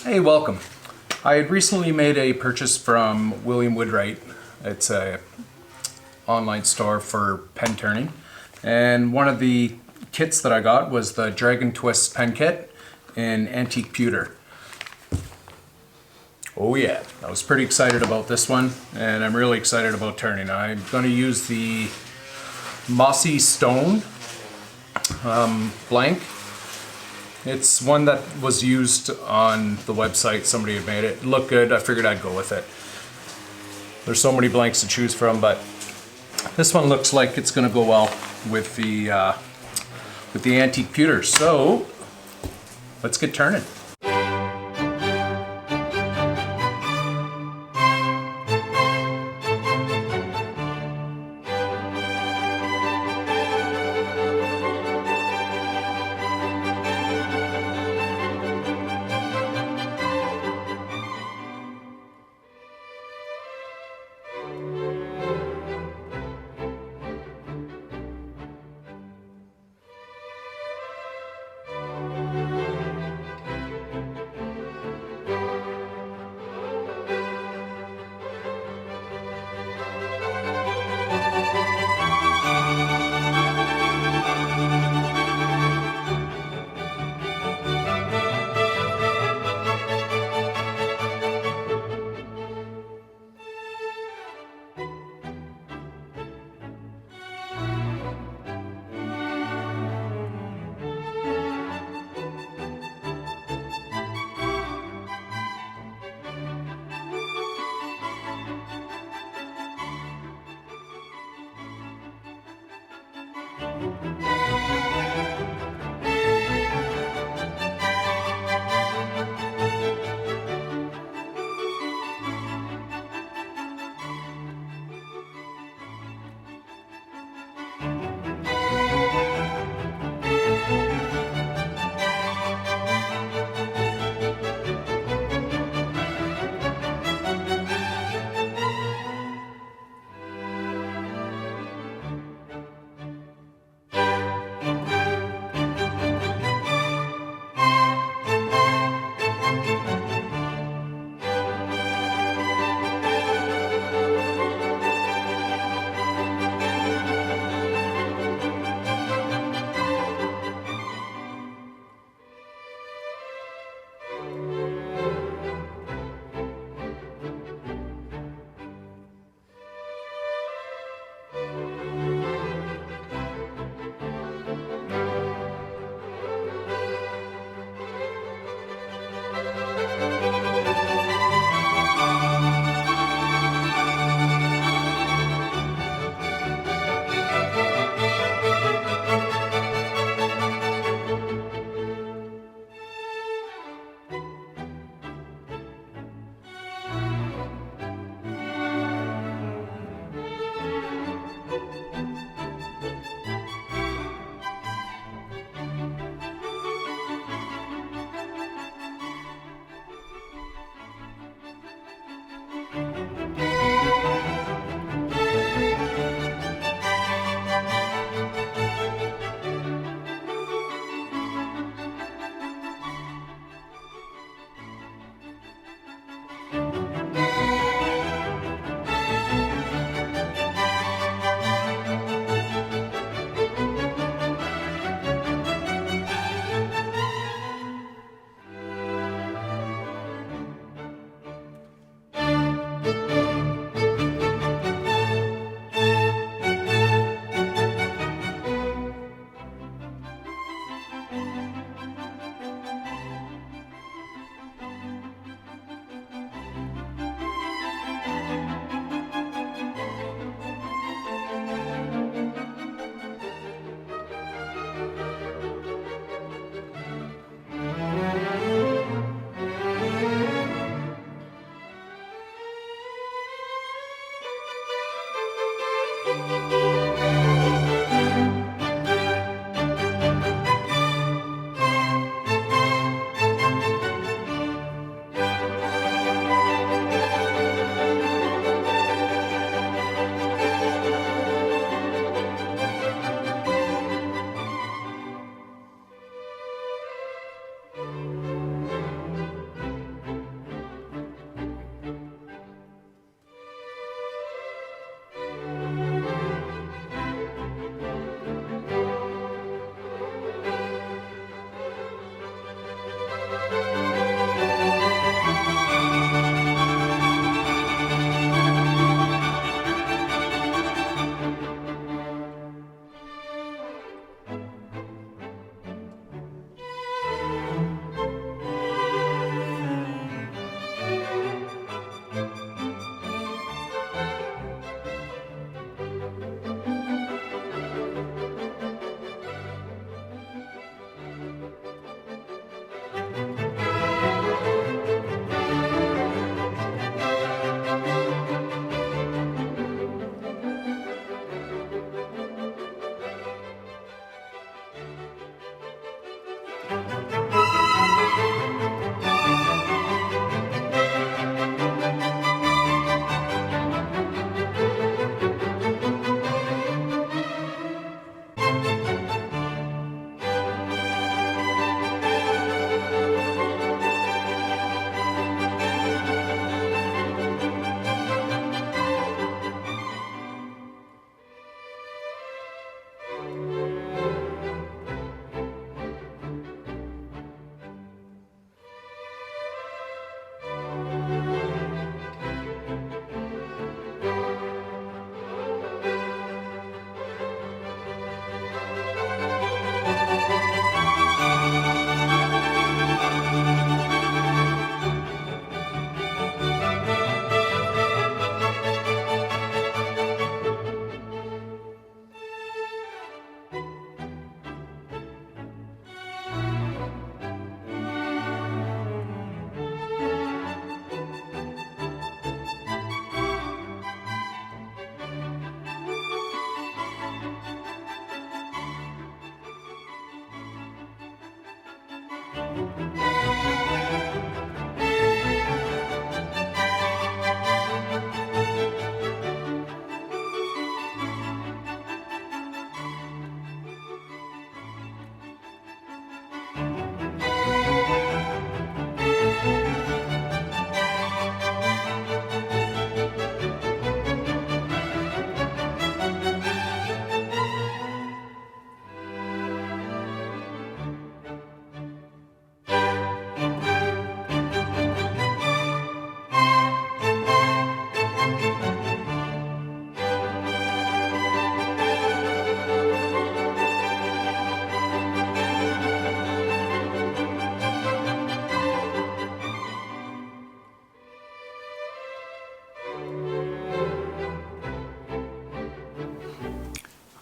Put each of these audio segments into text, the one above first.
Hey, welcome. I had recently made a purchase from William Woodwright. It's a online store for pen turning. And one of the kits that I got was the Dragon Twist pen kit in antique pewter. Oh yeah, I was pretty excited about this one, and I'm really excited about turning. I'm going to use the Mossy Stone blank. It's one that was used on the website. Somebody had made it. It looked good. I figured I'd go with it. There's so many blanks to choose from, but this one looks like it's going to go well with the antique pewter. So let's get turning.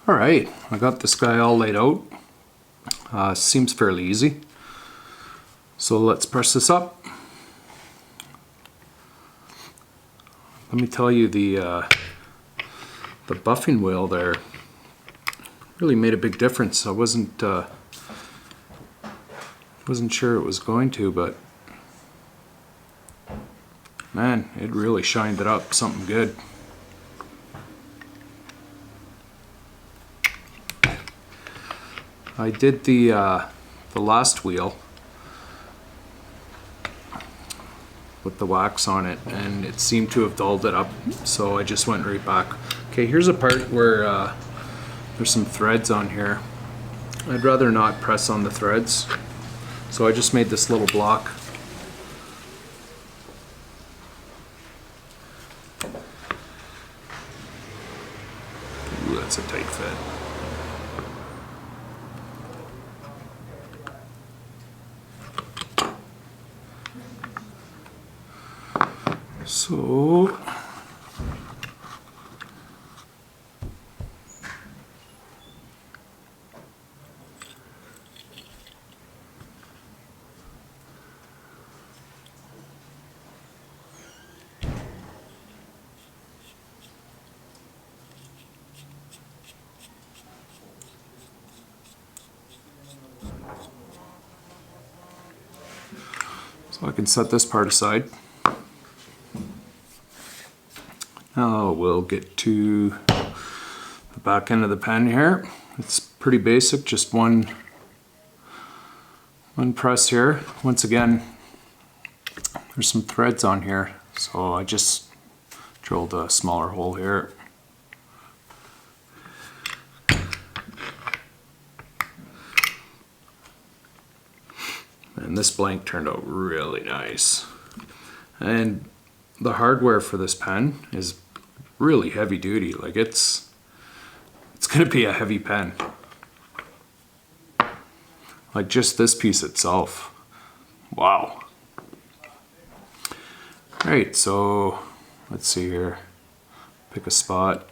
All right, I got this guy all laid out. Seems fairly easy. So let's press this up. Let me tell you, the buffing wheel there really made a big difference. I wasn't sure it was going to, but man, it really shined it up something good. I did the last wheel with the wax on it, and it seemed to have dulled it up, so I just went right back. Okay, here's a part where there's some threads on here. I'd rather not press on the threads, so I just made this little block. Ooh, that's a tight fit. So I can set this part aside. Now we'll get to the back end of the pen here. It's pretty basic, just one press here. Once again, there's some threads on here, so I just drilled a smaller hole here. And this blank turned out really nice. And the hardware for this pen is really heavy duty. Like it's gonna be a heavy pen. Like just this piece itself. Wow. All right, so let's see here. Pick a spot.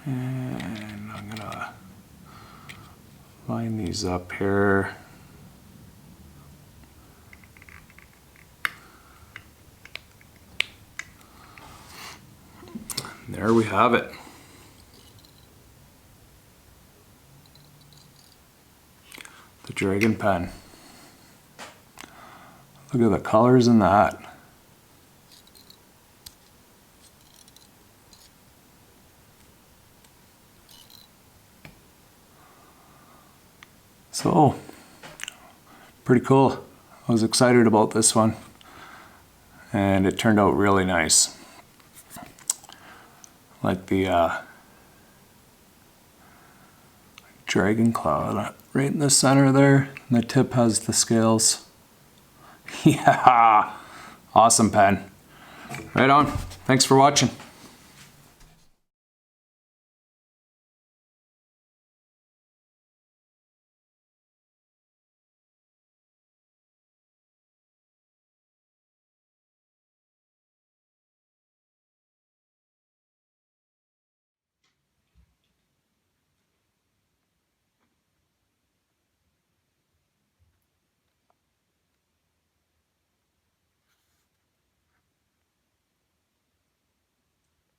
And I'm gonna line these up here. And there we have it. The Dragon pen. Look at the colors in that. So, pretty cool. I was excited about this one, and it turned out really nice. Like the dragon claw right in the center there, and the tip has the scales. Yeah, awesome pen. Right on. Thanks for watching.